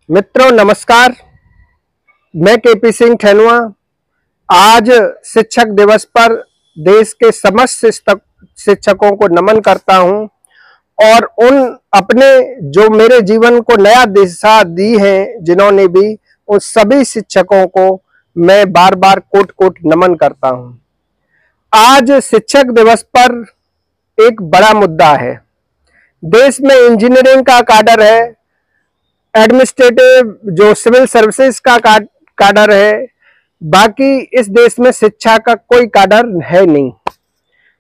मित्रों नमस्कार। मैं केपी सिंह ठेनुआ आज शिक्षक दिवस पर देश के समस्त शिक्षकों को नमन करता हूं और उन अपने जो मेरे जीवन को नया दिशा दी है जिन्होंने भी उन सभी शिक्षकों को मैं बार बार कोट कोट नमन करता हूं। आज शिक्षक दिवस पर एक बड़ा मुद्दा है। देश में इंजीनियरिंग का काडर है, एडमिनिस्ट्रेटिव जो सिविल सर्विसेज का काडर है, बाकी इस देश में शिक्षा का कोई काडर है नहीं।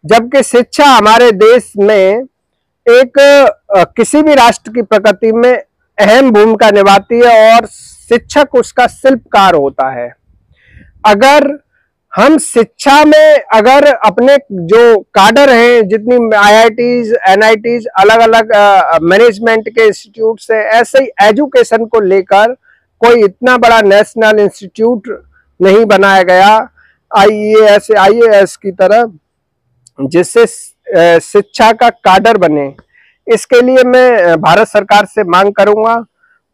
जबकि शिक्षा हमारे देश में एक किसी भी राष्ट्र की प्रगति में अहम भूमिका निभाती है और शिक्षक उसका शिल्पकार होता है। अगर हम शिक्षा में अगर अपने जो काडर हैं, जितनी आईआईटीज एनआईटीज अलग अलग मैनेजमेंट के इंस्टीट्यूट से, ऐसे ही एजुकेशन को लेकर कोई इतना बड़ा नेशनल इंस्टीट्यूट नहीं बनाया गया आईएएस की तरह, जिससे शिक्षा का काडर बने। इसके लिए मैं भारत सरकार से मांग करूंगा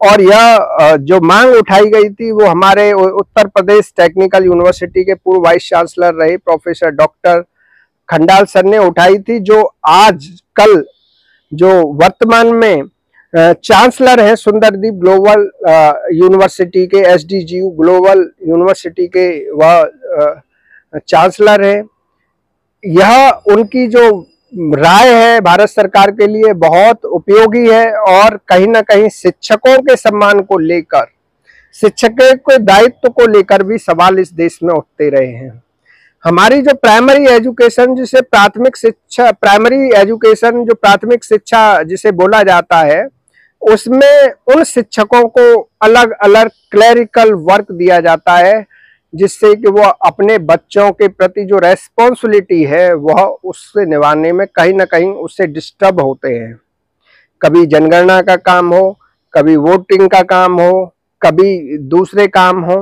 और यह जो मांग उठाई गई थी वो हमारे उत्तर प्रदेश टेक्निकल यूनिवर्सिटी के पूर्व वाइस चांसलर रहे प्रोफेसर डॉक्टर खंडाल सर ने उठाई थी, जो आज कल जो वर्तमान में चांसलर हैं सुंदरदीप ग्लोबल यूनिवर्सिटी के, एसडीजीयू ग्लोबल यूनिवर्सिटी के वह चांसलर हैं। यह उनकी जो राय है भारत सरकार के लिए बहुत उपयोगी है और कहीं ना कहीं शिक्षकों के सम्मान को लेकर, शिक्षकों के दायित्व को लेकर भी सवाल इस देश में उठते रहे हैं। हमारी जो प्राइमरी एजुकेशन, जिसे प्राथमिक शिक्षा, प्राइमरी एजुकेशन जो प्राथमिक शिक्षा जिसे बोला जाता है, उसमें उन शिक्षकों को अलग अलग क्लरिकल वर्क दिया जाता है, जिससे कि वो अपने बच्चों के प्रति जो रेस्पॉन्सिबिलिटी है वह उससे निभाने में कहीं ना कहीं उससे डिस्टर्ब होते हैं। कभी जनगणना का काम हो, कभी वोटिंग का काम हो, कभी दूसरे काम हो।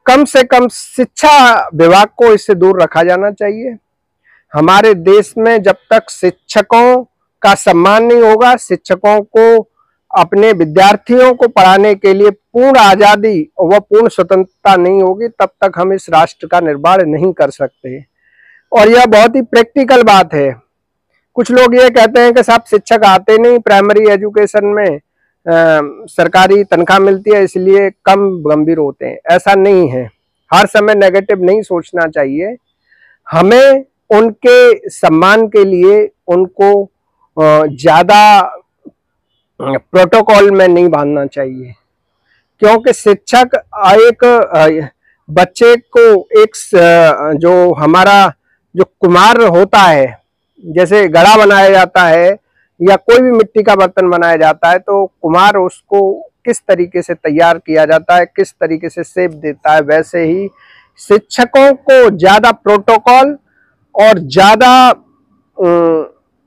कम से कम शिक्षा विभाग को इससे दूर रखा जाना चाहिए। हमारे देश में जब तक शिक्षकों का सम्मान नहीं होगा, शिक्षकों को अपने विद्यार्थियों को पढ़ाने के लिए पूर्ण आजादी व पूर्ण स्वतंत्रता नहीं होगी, तब तक हम इस राष्ट्र का निर्माण नहीं कर सकते। और यह बहुत ही प्रैक्टिकल बात है। कुछ लोग ये कहते हैं कि साहब शिक्षक आते नहीं, प्राइमरी एजुकेशन में सरकारी तनख्वाह मिलती है इसलिए कम गंभीर होते हैं। ऐसा नहीं है। हर समय नेगेटिव नहीं सोचना चाहिए। हमें उनके सम्मान के लिए उनको ज्यादा प्रोटोकॉल में नहीं बांधना चाहिए, क्योंकि शिक्षक एक बच्चे को एक जो हमारा जो कुम्हार होता है, जैसे घड़ा बनाया जाता है या कोई भी मिट्टी का बर्तन बनाया जाता है, तो कुम्हार उसको किस तरीके से तैयार किया जाता है, किस तरीके से शेप देता है, वैसे ही शिक्षकों को ज्यादा प्रोटोकॉल और ज्यादा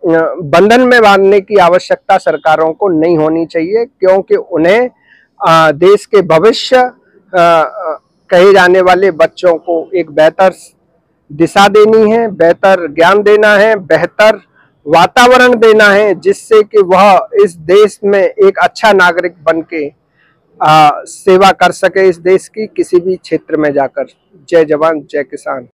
बंधन में बांधने की आवश्यकता सरकारों को नहीं होनी चाहिए, क्योंकि उन्हें देश के भविष्य कहे जाने वाले बच्चों को एक बेहतर दिशा देनी है, बेहतर ज्ञान देना है, बेहतर वातावरण देना है, जिससे कि वह इस देश में एक अच्छा नागरिक बन के सेवा कर सके इस देश की किसी भी क्षेत्र में जाकर। जय जवान जय किसान।